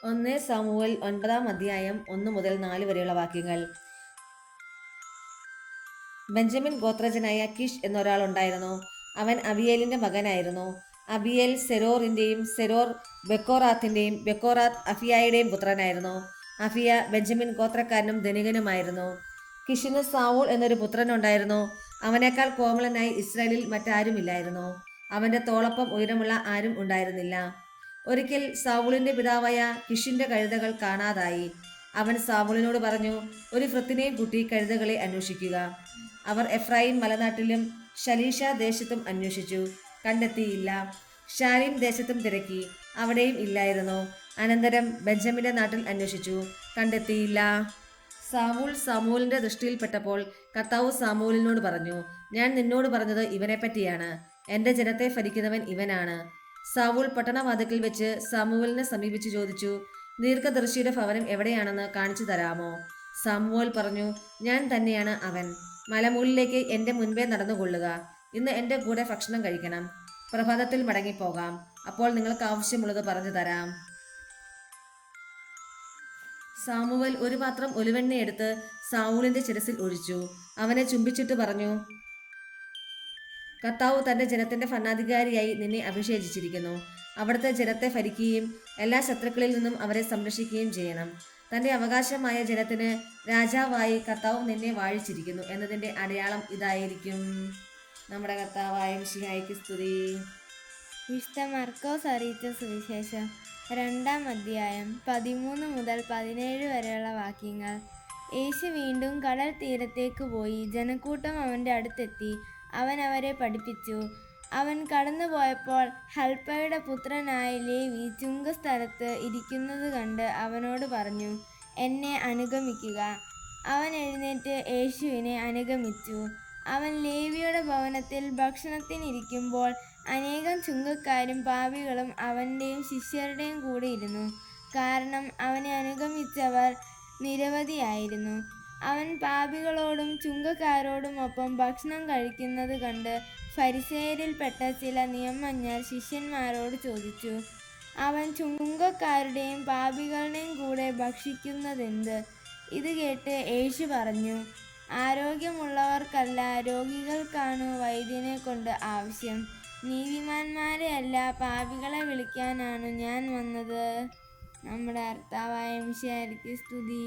1 Samuel 9-ാം അധ്യായം 1 മുതൽ 4 വരെയുള്ള വാക്യങ്ങൾ. ബെഞ്ചമിൻ ഗോത്രജനായ കിഷ് എന്നൊരാളുണ്ടായിരുന്നു. അവൻ അബിയേലിന്റെ മകനായിരുന്നു. അബിയേൽ സെരോറിന്റെയും സെരോർ ബെക്കോറാത്തിന്റെയും ബെക്കോറാത്ത് അഫിയായുടെയും പുത്രനായിരുന്നു. അഫിയ ബെഞ്ചമിൻ ഗോത്രക്കാരനും ധനികനുമായിരുന്നു. കിഷിന് സാവൂൾ എന്നൊരു പുത്രനുണ്ടായിരുന്നു. അവനേക്കാൾ കോമളനായി ഇസ്രായേലിൽ മറ്റാരുമില്ലായിരുന്നു. അവന്റെ തോളൊപ്പം ഉയരമുള്ള ആരും ഉണ്ടായിരുന്നില്ല. ഒരിക്കൽ സാവൂളിന്റെ പിതാവായ കിഷിന്റെ കഴുതകൾ കാണാതായി. അവൻ സാവൂളിനോട് പറഞ്ഞു, ഒരു ഭൃത്തിനെയും കൂട്ടി കഴുതകളെ അന്വേഷിക്കുക. അവർ എഫ്രായിം മലനാട്ടിലും ഷലീഷ ദേശത്തും അന്വേഷിച്ചു, കണ്ടെത്തിയില്ല. ഷാലിം ദേശത്തും തിരക്കി, അവിടെയും ഇല്ലായിരുന്നു. അനന്തരം ബെഞ്ചമിന്റെ നാട്ടിൽ അന്വേഷിച്ചു, കണ്ടെത്തിയില്ല. സാമൂലിന്റെ ദൃഷ്ടിയിൽപ്പെട്ടപ്പോൾ കർത്താവ് സാമൂലിനോട് പറഞ്ഞു, ഞാൻ നിന്നോട് പറഞ്ഞത് ഇവനെപ്പറ്റിയാണ്. എന്റെ ജനത്തെ ഭരിക്കുന്നവൻ ഇവനാണ്. സാവൂൾ പട്ടണവാതിക്കൽ വെച്ച് സാമുവേലിനെ സമീപിച്ചു ചോദിച്ചു, ദീർഘദർശിയുടെ ഭവനം എവിടെയാണെന്ന് കാണിച്ചു തരാമോ? സാമുവേൽ പറഞ്ഞു, ഞാൻ തന്നെയാണ് അവൻ. മലമുകളിലേക്ക് എന്റെ മുൻപേ നടന്നുകൊള്ളുക. ഇന്ന് എന്റെ കൂടെ ഭക്ഷണം കഴിക്കണം. പ്രഭാതത്തിൽ മടങ്ങിപ്പോകാം. അപ്പോൾ നിങ്ങൾക്ക് ആവശ്യമുള്ളത് പറഞ്ഞു തരാം. സാമുവേൽ ഒരു പാത്രം ഒലിവെണ്ണ എടുത്ത് സാവൂളിന്റെ ശിരസിൽ ഒഴിച്ചു. അവനെ ചുംബിച്ചിട്ട് പറഞ്ഞു, കർത്താവ് തന്റെ ജനത്തിന്റെ ഭരണാധികാരിയായി നിന്നെ അഭിഷേചിച്ചിരിക്കുന്നു. അവിടുത്തെ ജനത്തെ ഭരിക്കുകയും എല്ലാ ശത്രുക്കളിൽ നിന്നും അവരെ സംരക്ഷിക്കുകയും ചെയ്യണം. തന്റെ അവകാശമായ ജനത്തിന് രാജാവായി കർത്താവ് നിന്നെ വാഴിച്ചിരിക്കുന്നു എന്നതിന്റെ അടയാളം ഇതായിരിക്കും. നമ്മുടെ കർത്താവായ മിശിഹായ്ക്ക് സ്തുതി. വിശുദ്ധ മർക്കോസ് അറിയിച്ച സുവിശേഷം 2-ാം അധ്യായം 13 മുതൽ 17 വരെയുള്ള വാക്യങ്ങൾ. യേശു വീണ്ടും കടൽ തീരത്തേക്ക് പോയി. ജനക്കൂട്ടം അവൻ്റെ അടുത്തെത്തി. അവൻ അവരെ പഠിപ്പിച്ചു. അവൻ കടന്നുപോയപ്പോൾ ഹൽപ്പയുടെ പുത്രനായ ലേവി ചുങ്കസ്ഥലത്ത് ഇരിക്കുന്നത് കണ്ട് അവനോട് പറഞ്ഞു, എന്നെ അനുഗമിക്കുക. അവൻ എഴുന്നേറ്റ് യേശുവിനെ അനുഗമിച്ചു. അവൻ ലേവിയുടെ ഭവനത്തിൽ ഭക്ഷണത്തിനിരിക്കുമ്പോൾ അനേകം ചുങ്കക്കാരും പാപികളും അവൻ്റെയും ശിഷ്യരുടെയും കൂടെ ഇരുന്നു. കാരണം അവനെ അനുഗമിച്ചവർ നിരവധിയായിരുന്നു. അവൻ പാപികളോടും ചുങ്കക്കാരോടുമൊപ്പം ഭക്ഷണം കഴിക്കുന്നത് കണ്ട് ഫരിസേയരിൽപ്പെട്ട ചില നിയമജ്ഞർ ശിഷ്യന്മാരോട് ചോദിച്ചു, അവൻ ചുങ്കക്കാരുടെയും പാപികളുടെയും കൂടെ ഭക്ഷിക്കുന്നതെന്ത്? ഇത് കേട്ട് യേശു പറഞ്ഞു, ആരോഗ്യമുള്ളവർക്കല്ല, രോഗികൾക്കാണു വൈദ്യനെ കൊണ്ട് ആവശ്യം. നീതിമാന്മാരെ അല്ല, പാപികളെ വിളിക്കാനാണ് ഞാൻ വന്നത്. നമ്മുടെ കർത്താവായ മിശിഹായ്ക്ക് സ്തുതി.